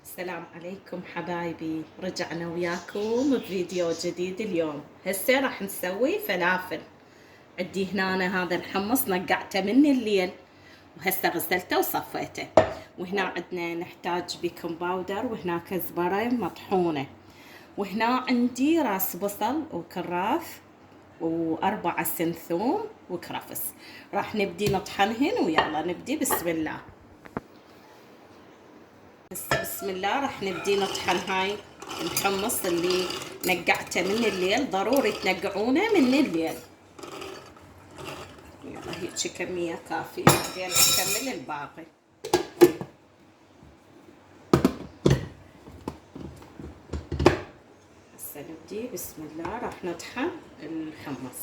السلام عليكم حبايبي، رجعنا وياكم بفيديو جديد. اليوم هسه راح نسوي فلافل. عندي هنا هذا الحمص نقعته من الليل وهسه غسلته وصفيته. وهنا عندنا نحتاج بيكنج باودر، وهنا كزبرة مطحونة، وهنا عندي راس بصل وكراث و4 سن ثوم وكرفس. راح نبدي نطحنهن ويلا نبدي. بسم الله. بسم الله. راح نبدي نطحن هاي الحمص اللي نقعته من الليل. ضروري تنقعونه من الليل. يلا هيك كمية كافية، بعدين نكمل الباقي. هسه نبدي. بسم الله. راح نطحن الحمص.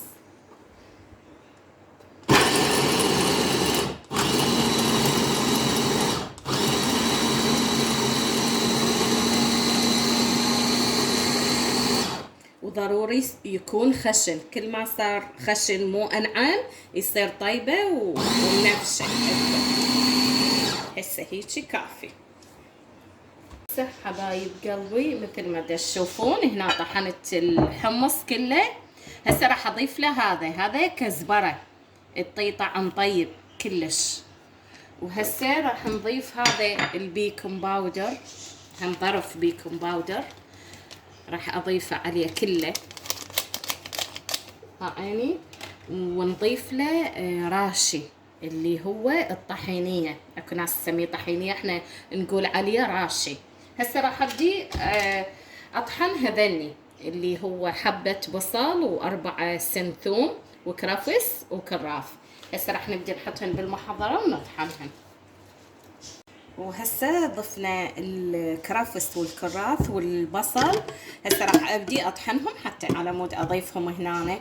وضروري يكون خشن، كل ما صار خشن مو انعم يصير طيبه ومنفشه. هسه هيجي كافي. هسه حبايب قلبي مثل ما تشوفون هنا طحنت الحمص كله. هسه راح اضيف له هذا كزبره تطي طعم طيب كلش. وهسه راح نضيف هذا البيكنج باودر، هم ظرف بيكنج باودر راح اضيفه عليه كله. ها عيني. ونضيف له راشي اللي هو الطحينية. اكو ناس تسميه طحينية، احنا نقول عليه راشي. هسه راح ابدي اطحن هذني اللي هو حبة بصل و4 سن ثوم وكرفس وكراث. هسه راح نبدي نحطهن بالمحضرة ونطحنهن. وهسه ضفنا الكرفس والكراث والبصل. هسه راح ابدي اطحنهم حتى على مود اضيفهم هنا.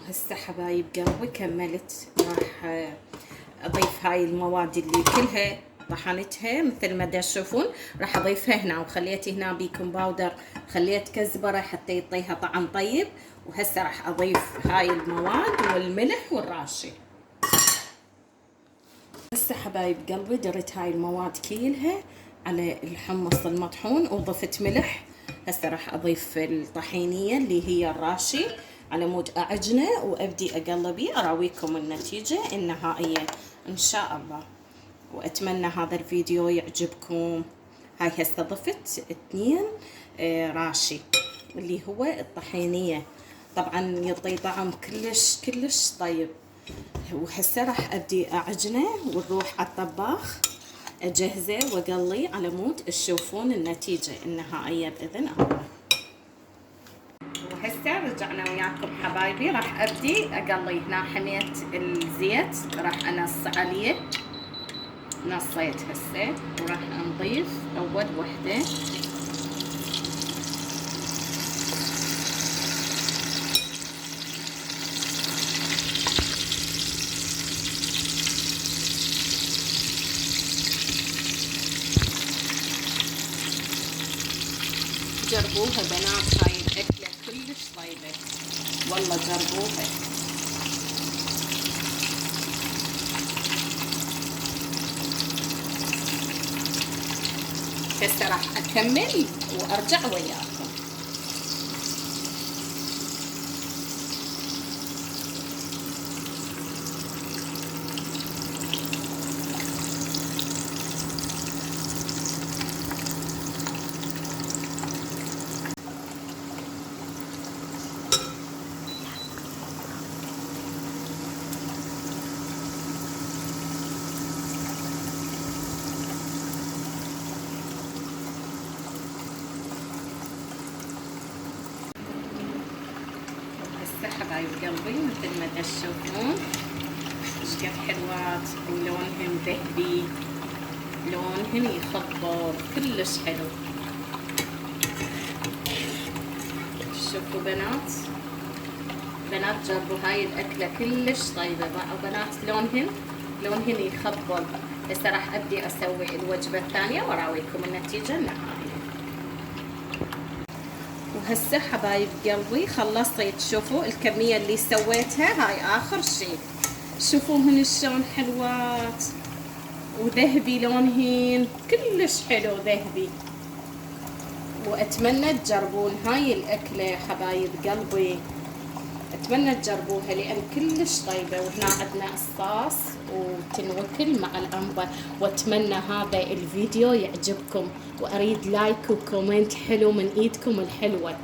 هسه حبايب قلبي كملت. راح اضيف هاي المواد اللي كلها طحنتها مثل ما تشوفون. راح اضيفها هنا، وخليت هنا بيكنج باودر، خليت كزبره حتى يعطيها طعم طيب. وهسه راح اضيف هاي المواد والملح والراشي. هسه حبايب قلبي دريت هاي المواد كلها على الحمص المطحون وضفت ملح. هسه راح اضيف الطحينيه اللي هي الراشي على مود اعجنه وابدي اقلبي. اراويكم النتيجه النهائيه ان شاء الله، واتمنى هذا الفيديو يعجبكم. هاي هسه ضفت 2 راشي اللي هو الطحينيه، طبعا يعطي طعم كلش طيب. وهسه راح ابدي اعجنه ونروح على الطباخ اجهزه واقلي على مود تشوفون النتيجه النهائيه باذن الله. وهسه رجعنا وياكم حبايبي. راح ابدي اقلي. هنا حميت الزيت راح انص عليه، نصيت هسه. وراح نضيف اول وحده جربوها بنات. هاي الأكلة كلش طيبة والله، جربوها. هسه راح أكمل وأرجع وياكم. حبايب قلبي مثل ما تشوفون ايش قد حلوات ولونهم ذهبي لونهن يخضر كلش حلو. شوفوا بنات جربوا هاي الأكلة كلش طيبة بنات، لونهن يخضر. هسه راح أبدي أسوي الوجبة الثانية وأراويكم النتيجة النهائية. وهسه حبايب قلبي خلصت. شوفوا الكمية اللي سويتها، هاي آخر شيء. شوفوهن شلون حلوات وذهبي، لونهن كلش حلو ذهبي. وأتمنى تجربون هاي الأكلة حبايب قلبي، أتمنى تجربوها لأن كلش طيبة. وهنا عندنا الصاص وتنوكل مع العنبر. وأتمنى هذا الفيديو يعجبكم، وأريد لايك وكومنت حلو من إيدكم الحلوة.